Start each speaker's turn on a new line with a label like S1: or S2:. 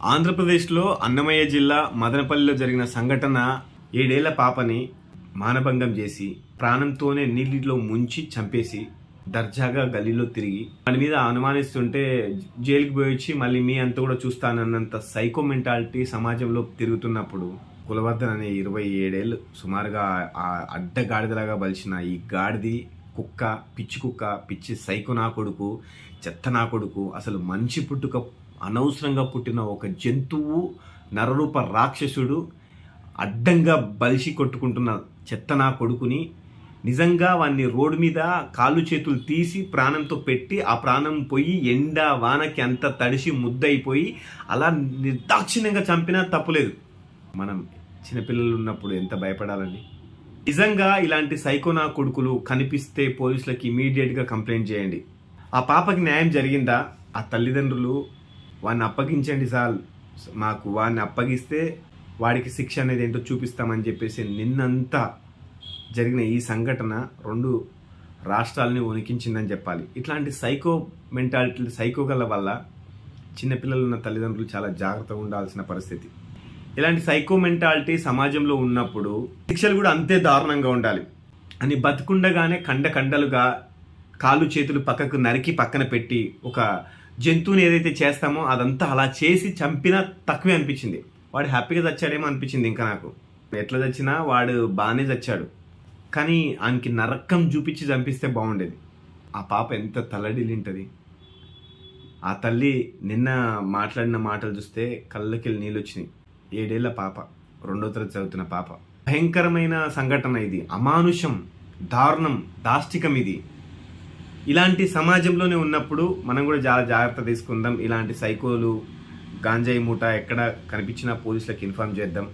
S1: ఆంధ్రప్రదేశ్లో అన్నమయ్య జిల్లా మదనపల్లిలో జరిగిన సంఘటన 7 ఏళ్ల పాపని మానభంగం చేసి ప్రాణంతోనే నీటిలో ముంచి చంపేసి దర్జాగా గల్లీలో తిరిగి వాడి మీద అనుమానిస్తుంటే జైలుకి పోయి వచ్చి మళ్ళీ మీ అంతా కూడా చూస్తానన్నంత సైకో మెంటాలిటీ సమాజంలో తిరుగుతున్నప్పుడు కులవర్ధన్ అనే 27 ఏళ్ళు సుమారుగా ఆ అడ్డగాడిదలాగా బలిసిన ఈ గాడిది కుక్క, పిచ్చి సైకో నా కొడుకు, చెత్త నా కొడుకు, అసలు మనిషి పుట్టుక అనవసరంగా పుట్టిన ఒక జంతువు, నరరూప రాక్షసుడు అడ్డంగా బలిసి కొట్టుకుంటున్న చెత్త నా కొడుకుని నిజంగా వాడిని రోడ్డు మీద కాళ్ళు చేతులు తీసి ప్రాణంతో పెట్టి ఆ ప్రాణం పోయి ఎండ వానకి అంత తడిసి ముద్దయిపోయి అలా నిర్దాక్షిణ్యంగా చంపినా తప్పులేదు. మనం చిన్నపిల్లలు ఉన్నప్పుడు ఎంత భయపడాలండి. నిజంగా ఇలాంటి సైకోనా కొడుకులు కనిపిస్తే పోలీసులకి ఇమీడియట్గా కంప్లైంట్ చేయండి. ఆ పాపకి న్యాయం జరిగిందా? ఆ తల్లిదండ్రులు వాడిని అప్పగించండి సార్, మాకు వాడిని అప్పగిస్తే వాడికి శిక్ష అనేది ఏంటో చూపిస్తామని చెప్పేసి నిన్నంతా జరిగిన ఈ సంఘటన 2 రాష్ట్రాలని వణికించిందని చెప్పాలి. ఇట్లాంటి సైకో మెంటాలిటీ, సైకోగల వల్ల చిన్నపిల్లలు ఉన్న తల్లిదండ్రులు చాలా జాగ్రత్తగా ఉండాల్సిన పరిస్థితి. ఇలాంటి సైకో మెంటాలిటీ సమాజంలో ఉన్నప్పుడు శిక్షలు కూడా అంతే దారుణంగా ఉండాలి అని బతుకుండగానే కండలుగా కాళ్ళు చేతులు పక్కకు నరికి పక్కన పెట్టి ఒక జంతువుని ఏదైతే చేస్తామో అదంతా అలా చేసి చంపినా తక్కువే అనిపించింది. వాడు హ్యాపీగా చచ్చాడేమో అనిపించింది. ఇంకా నాకు ఎట్లా చచ్చినా వాడు బాగానే చచ్చాడు, కానీ ఆయనకి నరకం చూపించి చంపిస్తే బాగుండేది. ఆ పాప ఎంత తల్లడిల్లింటది. ఆ తల్లి నిన్న మాట్లాడిన మాటలు చూస్తే కళ్ళకెళ్ళి నీళ్ళు వచ్చినాయి. 7 ఏళ్ల పాప, 2వ తరగతి చదువుతున్న పాప. భయంకరమైన సంఘటన ఇది. అమానుషం, దారుణం, దాష్టికం ఇది. ఇలాంటి సమాజంలోనే ఉన్నప్పుడు మనం కూడా చాలా జాగ్రత్త తీసుకుందాం. ఇలాంటి సైకోలు, గాంజాయి మూట ఎక్కడ కనిపించినా పోలీసులకు ఇన్ఫార్మ్ చేద్దాం.